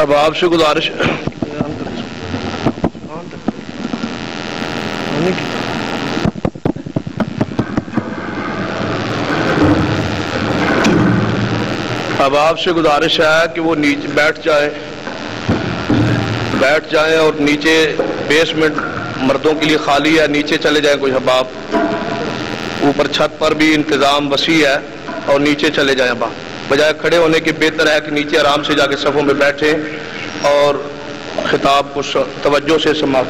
اب آپ سے گزارش ہے کہ وہ نیچے بیٹھ جائیں اور نیچے بیسمنٹ مردوں کے لیے خالی ہے، نیچے چلے جائیں کوئی احباب، اوپر چھت پر بھی انتظام وسیع ہے اور نیچے چلے جائیں احباب، بجائے کھڑے ہونے کے بہتر ہے کہ نیچے آرام سے جا کے صفوں میں بیٹھیں اور خطاب کو توجہ سے سماعت۔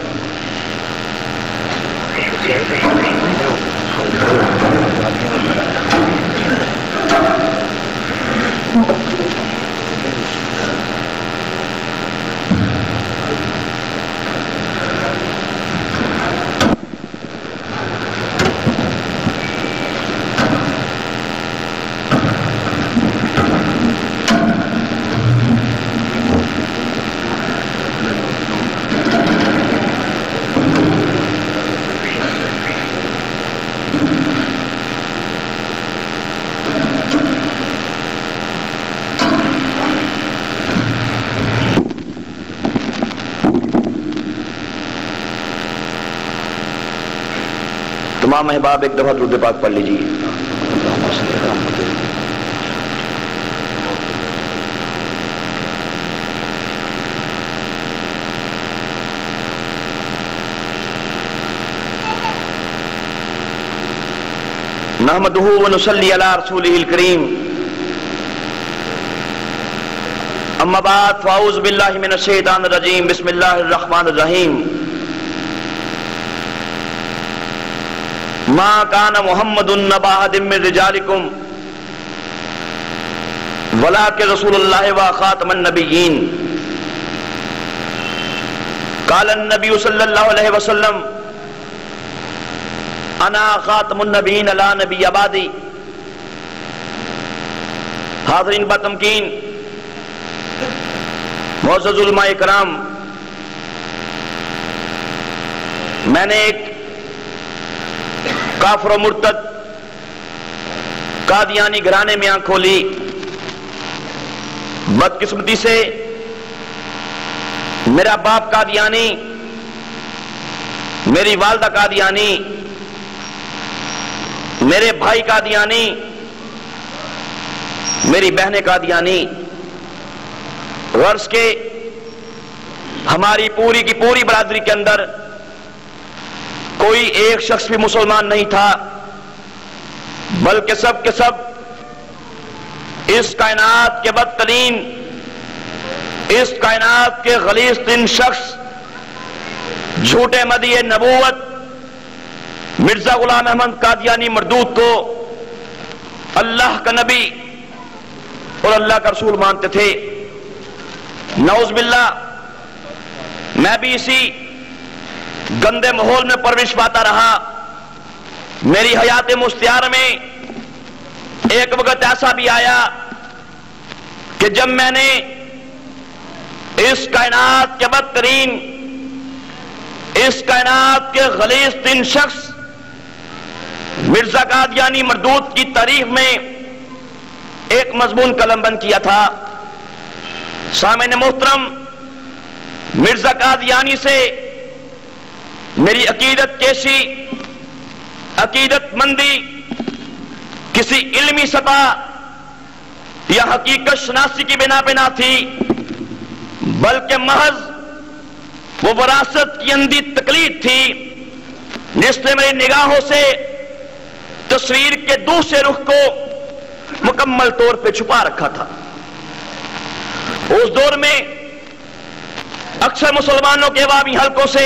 تمام احباب ایک دفعہ درود پاک پڑھ لیجیے۔ نحمدہ ونصلی علی رسولہ الکریم، اما بعد فاعوذ باللہ من الشیطان الرجیم، بسم اللہ الرحمن الرحیم۔ ما کان محمد نبا احد من رجالکم ولکن رسول اللہ و خاتم النبیین۔ قال النبی صلی اللہ علیہ وسلم انا خاتم النبیین لا نبی بعدی۔ حاضرین بتمکین معزز علماء کرام، میں نے ایک کافر و مرتد قادیانی گھرانے میں آنکھ کھولی۔ بدقسمتی سے میرا باپ قادیانی، میری والدہ قادیانی، میرے بھائی قادیانی، میری بہنیں قادیانی، غرض کے ہماری پوری کی پوری برادری کے اندر کوئی ایک شخص بھی مسلمان نہیں تھا، بلکہ سب کے سب اس کائنات کے بدترین، اس کائنات کے غلیظ ترین شخص، جھوٹے مدعی نبوت مرزا غلام احمد قادیانی مردود کو اللہ کا نبی اور اللہ کا رسول مانتے تھے۔ نعوذ باللہ، میں بھی اسی گندے ماحول میں پرورش پاتا رہا۔ میری حیات مستعار میں ایک وقت ایسا بھی آیا کہ جب میں نے اس کائنات کے بدترین، اس کائنات کے غلیظ ترین شخص مرزا قادیانی مردود کی تعریف میں ایک مضمون قلم بند کیا تھا۔ سامعین محترم، مرزا قادیانی سے میری عقیدت کیسی، عقیدت مندی کسی علمی سطح یا حقیقت شناسی کی بنا پہ نہ تھی، بلکہ محض وہ وراثت کی اندھی تقلید تھی جس نے میری نگاہوں سے تصویر کے دوسرے رخ کو مکمل طور پہ چھپا رکھا تھا۔ اس دور میں اکثر مسلمانوں کے عوامی حلقوں سے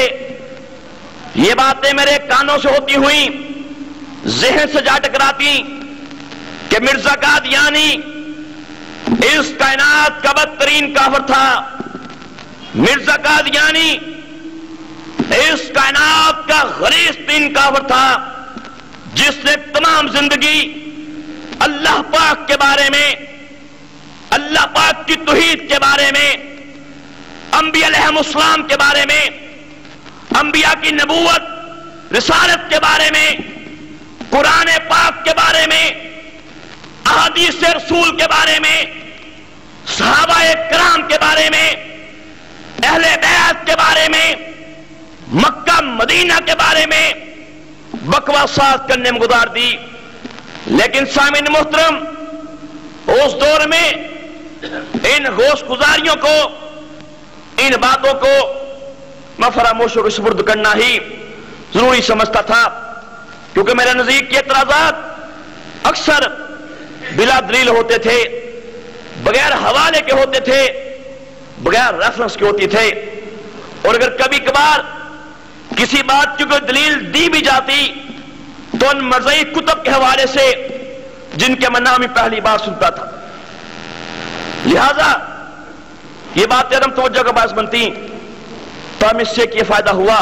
یہ باتیں میرے کانوں سے ہوتی ہوئی ذہن سے جا ٹکراتی کہ مرزا قادیانی اس کائنات کا بدترین کافر تھا، مرزا قادیانی اس کائنات کا غلیظ ترین کافر تھا، جس نے تمام زندگی اللہ پاک کے بارے میں، اللہ پاک کی توحید کے بارے میں، انبیاء علیہ السلام کے بارے میں، انبیاء کی نبوت رسالت کے بارے میں، قرآن پاک کے بارے میں، احادیث رسول کے بارے میں، صحابہ کرام کے بارے میں اہل بیت کے بارے میں، مکہ مدینہ کے بارے میں بکواسات کرنے میں گزار دی. لیکن سامعین محترم، اس دور میں ان ہوش گزاریوں کو، ان باتوں کو میں فراموشوں کو سپرد کرنا ہی ضروری سمجھتا تھا، کیونکہ میرے نزدیک یہ اعتراضات اکثر بلا دلیل ہوتے تھے، بغیر حوالے کے ہوتے تھے، بغیر ریفرنس کے ہوتی تھے. اور اگر کبھی کبھار کسی بات کی کوئی دلیل دی بھی جاتی تو ان مرجعی کتب کے حوالے سے جن کے میں نام ہی پہلی بار سنتا تھا. لہذا یہ باتیں عدم توجہ کا باعث بنتی، تو ہم اس سے یہ فائدہ ہوا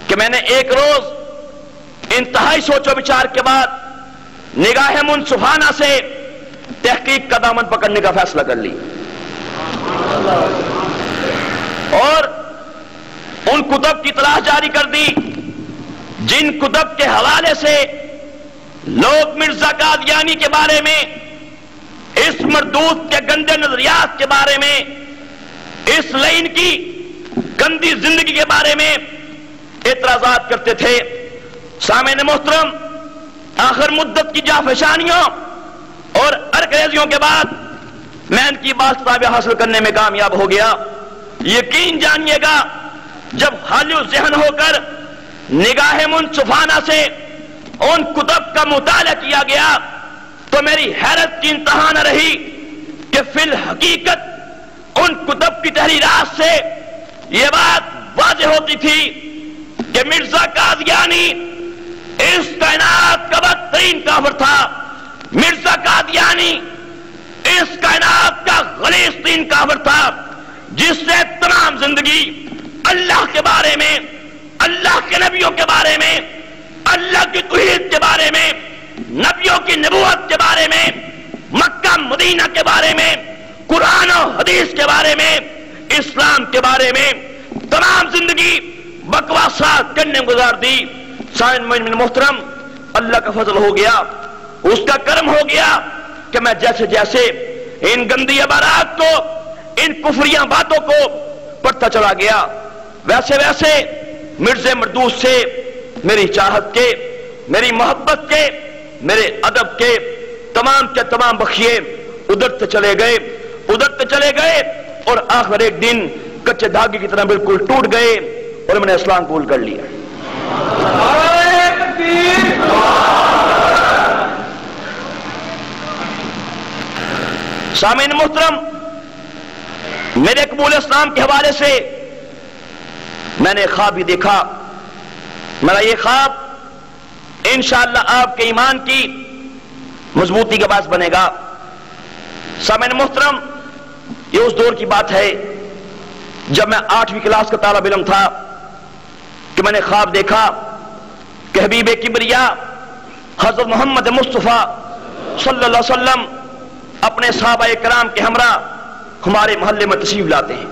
کہ میں نے ایک روز انتہائی سوچ و بچار کے بعد نگاہ منصفانہ سے تحقیق کا دامن پکڑنے کا فیصلہ کر لی، اور ان کتب کی تلاش جاری کر دی جن کتب کے حوالے سے لوگ مرزا قادیانی کے بارے میں، اس مردود کے گندے نظریات کے بارے میں، اس لعین کی گندی زندگی کے بارے میں اعتراضات کرتے تھے. سامعین محترم، آخر مدت کی جافشانیوں اور ارکریزیوں کے بعد میں ان کی بات کتابیں حاصل کرنے میں کامیاب ہو گیا. یقین جانیے گا، جب حالیو ذہن ہو کر نگاہ منصفانہ سے ان کتب کا مطالعہ کیا گیا تو میری حیرت کی انتہا نہ رہی کہ فی الحقیقت ان کتب کی تحریرات سے یہ بات واضح ہوتی تھی کہ مرزا قادیانی اس کائنات کا بدترین کافر تھا. مرزا قادیانی اس کائنات کا غلیظ ترین کافر تھا، جس سے تمام زندگی اللہ کے بارے میں، اللہ کے نبیوں کے بارے میں، اللہ کی توحید کے بارے میں، نبیوں کی نبوت کے بارے میں، مکہ مدینہ کے بارے میں، قرآن و حدیث کے بارے میں، اسلام کے بارے میں تمام زندگی بکواسات کرنے گزار دی. سامعین محترم، اللہ کا فضل ہو گیا، اس کا کرم ہو گیا کہ میں جیسے جیسے ان گندی عبارات کو، ان کفریہ باتوں کو پڑھتا چلا گیا، ویسے ویسے مرزا مردود سے میری چاہت کے، میری محبت کے، میرے ادب کے تمام بخشیے ادھرتے چلے گئے اور آخر ایک دن کچے دھاگے کی طرح بالکل ٹوٹ گئے اور میں نے اسلام قبول کر لیا. سامعین محترم، میرے قبول اسلام کے حوالے سے میں نے خواب بھی دیکھا. میرا یہ خواب انشاءاللہ آپ کے ایمان کی مضبوطی کا باعث بنے گا. سامعین محترم، یہ اس دور کی بات ہے جب میں 8ویں کلاس کا طالب علم تھا کہ میں نے خواب دیکھا کہ حبیب کبریا حضرت محمد مصطفیٰ صلی اللہ علیہ وسلم اپنے صحابہ کرام کے ہمراہ ہمارے محلے میں تشریف لاتے ہیں.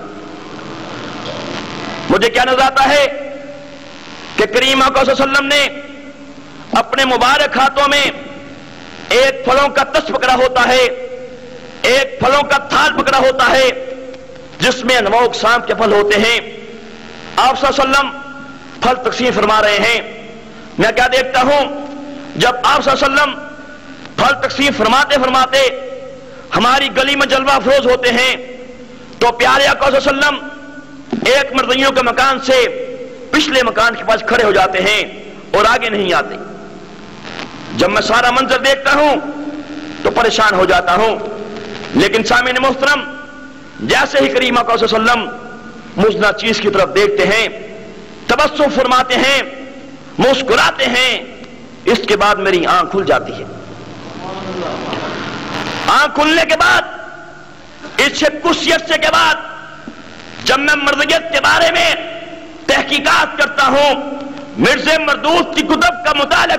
مجھے کیا نظر آتا ہے کہ کریم آقا صلی اللہ علیہ وسلم نے اپنے مبارک ہاتھوں میں ایک پھلوں کا تس پکڑا ہوتا ہے، ایک پھلوں کا تھال پکڑا ہوتا ہے جس میں انواع اقسام کے پھل ہوتے ہیں. آپ صلی اللہ علیہ وسلم پھل تقسیم فرما رہے ہیں. میں کیا دیکھتا ہوں، جب آپ صلی اللہ علیہ وسلم پھل تقسیم فرماتے ہماری گلی میں جلوہ افروز ہوتے ہیں تو پیارے آقا صلی اللہ علیہ وسلم ایک مرضیوں کے مکان سے پچھلے مکان کے پاس کھڑے ہو جاتے ہیں اور آگے نہیں آتے. جب میں سارا منظر دیکھتا ہوں تو پریشان ہو جاتا ہوں. لیکن سامعین محترم، جیسے ہی کریم آقا صلی اللہ علیہ وسلم مزنہ چیز کی طرف دیکھتے ہیں، تبسم فرماتے ہیں، مسکراتے ہیں، اس کے بعد میری آنکھ کھل جاتی ہے. آنکھ کھلنے کے بعد، اس سے کچھ عرصے کے بعد جب میں مرضیت کے بارے میں تحقیقات کرتا ہوں، مرزا مردود کی کتب کا مطالعہ